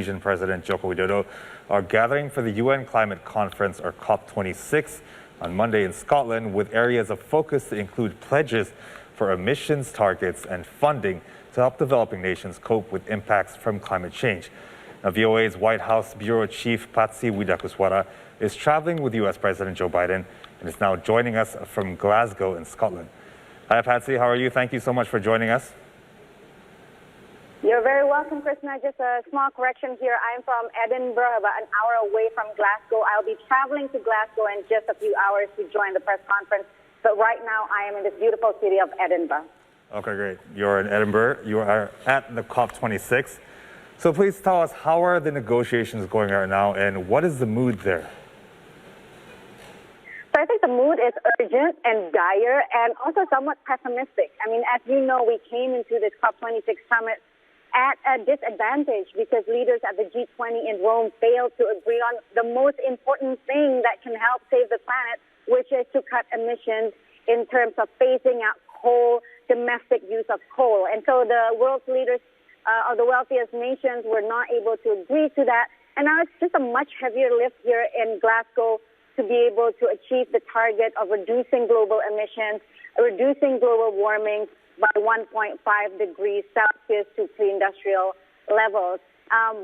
Indonesian President Joko Widodo are gathering for the UN climate conference, or COP26, on Monday in Scotland, with areas of focus to include pledges for emissions targets and funding to help developing nations cope with impacts from climate change. Now, VOA's White House Bureau Chief Patsy Widakuswara is traveling with U.S. President Joe Biden and is now joining us from Glasgow in Scotland. Hi, Patsy. How are you? Thank you so much for joining us. You're very welcome, Krishna. Just a small correction here. I'm from Edinburgh, about an hour away from Glasgow. I'll be traveling to Glasgow in just a few hours to join the press conference. But right now, I am in this beautiful city of Edinburgh. Okay, great. You're in Edinburgh. You are at the COP26. So please tell us, how are the negotiations going right now, and what is the mood there? So I think the mood is urgent and dire and also somewhat pessimistic. I mean, as you know, we came into this COP26 summit at a disadvantage because leaders at the G20 in Rome failed to agree on the most important thing that can help save the planet, which is to cut emissions in terms of phasing out coal, domestic use of coal. And so the world's leaders of the wealthiest nations were not able to agree to that. And now it's just a much heavier lift here in Glasgow to be able to achieve the target of reducing global emissions, reducing global warming by 1.5 degrees Celsius to pre-industrial levels.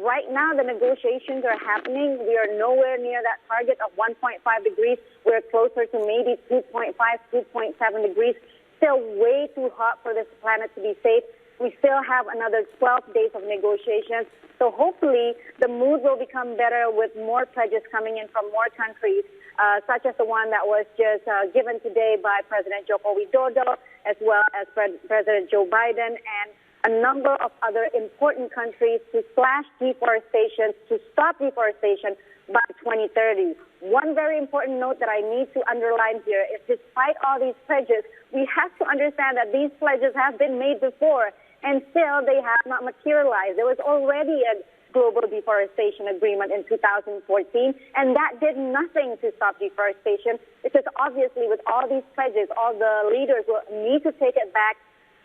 Right now, the negotiations are happening. We are nowhere near that target of 1.5 degrees. We're closer to maybe 2.5, 2.7 degrees. Still way too hot for this planet to be safe. We still have another 12 days of negotiations. So hopefully the mood will become better with more pledges coming in from more countries, such as the one that was just given today by President Joko Widodo, as well as President Joe Biden, and a number of other important countries to slash deforestation, to stop deforestation by 2030. One very important note that I need to underline here is, despite all these pledges, we have to understand that these pledges have been made before, and still they have not materialized. There was already a global deforestation agreement in 2014, and that did nothing to stop deforestation, because obviously with all these pledges, all the leaders will need to take it back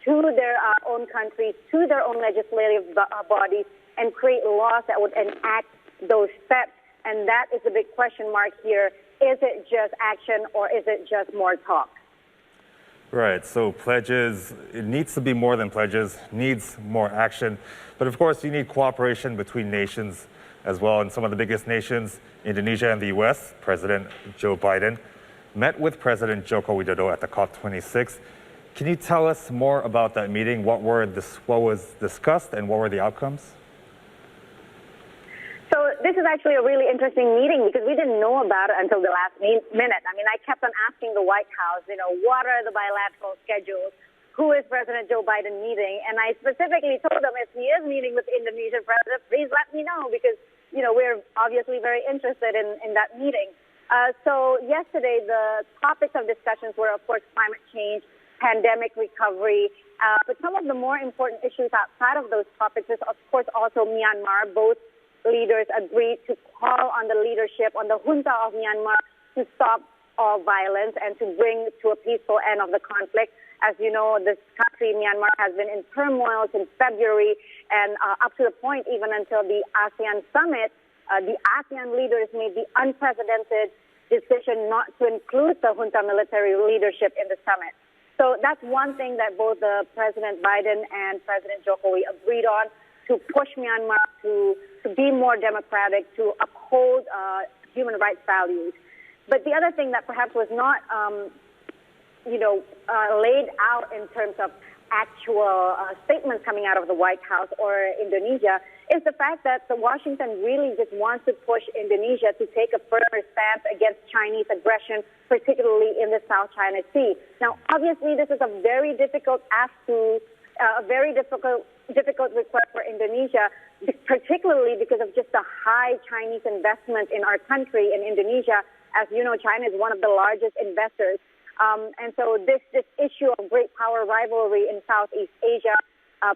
to their own countries, to their own legislative bodies, and create laws that would enact those steps. And that is the big question mark here. Is it just action, or is it just more talk? Right, so pledges, it needs to be more than pledges, needs more action. But of course, you need cooperation between nations as well. And some of the biggest nations, Indonesia and the US, President Joe Biden met with President Joko Widodo at the COP26. Can you tell us more about that meeting? What was discussed and what were the outcomes? So this is actually a really interesting meeting because we didn't know about it until the last minute. I mean, I kept on asking the White House, what are the bilateral schedules? Who is President Joe Biden meeting? And I specifically told them, if he is meeting with the Indonesian president, please let me know because, we're obviously very interested in that meeting. So yesterday, the topics of discussions were, of course, climate change, pandemic recovery. But some of the more important issues outside of those topics is, of course, also Myanmar. Both leaders agreed to call on the leadership, on the junta of Myanmar, to stop all violence and to bring to a peaceful end of the conflict. As you know, this country, Myanmar, has been in turmoil since February, and up to the point even until the ASEAN summit, the ASEAN leaders made the unprecedented decision not to include the junta military leadership in the summit. So that's one thing that both President Biden and President Joko agreed on, to push Myanmar to be more democratic, to uphold human rights values. But the other thing that perhaps was not, laid out in terms of actual statements coming out of the White House or Indonesia is the fact that Washington really just wants to push Indonesia to take a firmer stance against Chinese aggression, particularly in the South China Sea. Now, obviously, this is a very difficult difficult request for Indonesia, particularly because of just the high Chinese investment in our country, in Indonesia. As you know, China is one of the largest investors. And so this issue of great power rivalry in Southeast Asia,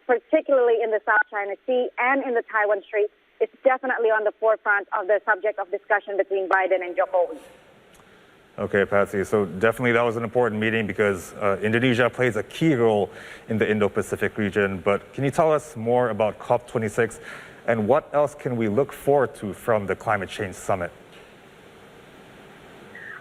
particularly in the South China Sea and in the Taiwan Strait, is definitely on the forefront of the subject of discussion between Biden and Joko. Okay, Patsy. So definitely that was an important meeting because Indonesia plays a key role in the Indo-Pacific region. But can you tell us more about COP26 And what else can we look forward to from the climate change summit?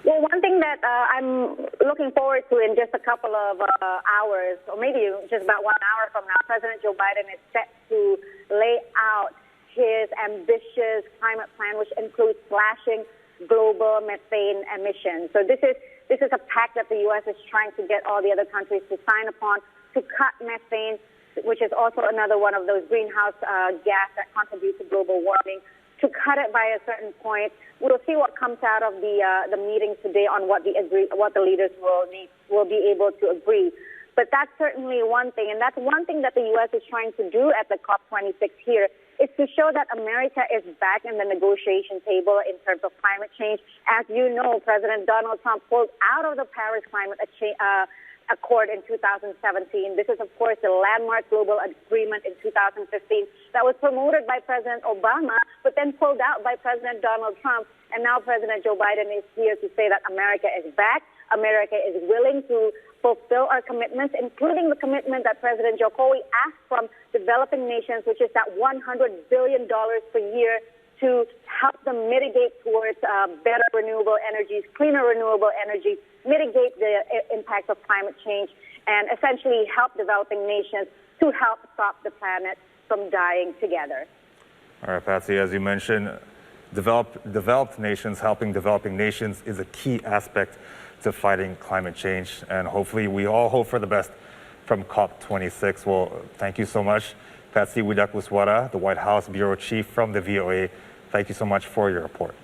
Well, one thing that I'm looking forward to in just a couple of hours, or maybe just about 1 hour from now, President Joe Biden is set to lay out his ambitious climate plan, which includes slashing global methane emissions. So this is a pact that the U.S. is trying to get all the other countries to sign upon to cut methane, which is also another one of those greenhouse gas that contributes to global warming, to cut it by a certain point. We'll see what comes out of the meeting today on what the leaders will be able to agree. But that's certainly one thing, and that's one thing that the U.S. is trying to do at the COP26 here, is to show that America is back in the negotiation table in terms of climate change. As you know, President Donald Trump pulled out of the Paris Climate Accord in 2017. This is, of course, the landmark global agreement in 2015 that was promoted by President Obama, but then pulled out by President Donald Trump. And now President Joe Biden is here to say that America is back. America is willing to fulfill our commitments, including the commitment that President Joko Widodo asked from developing nations, which is that $100 billion per year to help them mitigate towards better renewable energies, cleaner renewable energies, mitigate the impact of climate change, and essentially help developing nations to help stop the planet from dying together. All right, Patsy, as you mentioned, developed nations helping developing nations is a key aspect to fighting climate change, and hopefully we all hope for the best from COP26. Well, thank you so much, Patsy Widakuswara, the White House Bureau Chief from the VOA. Thank you so much for your report.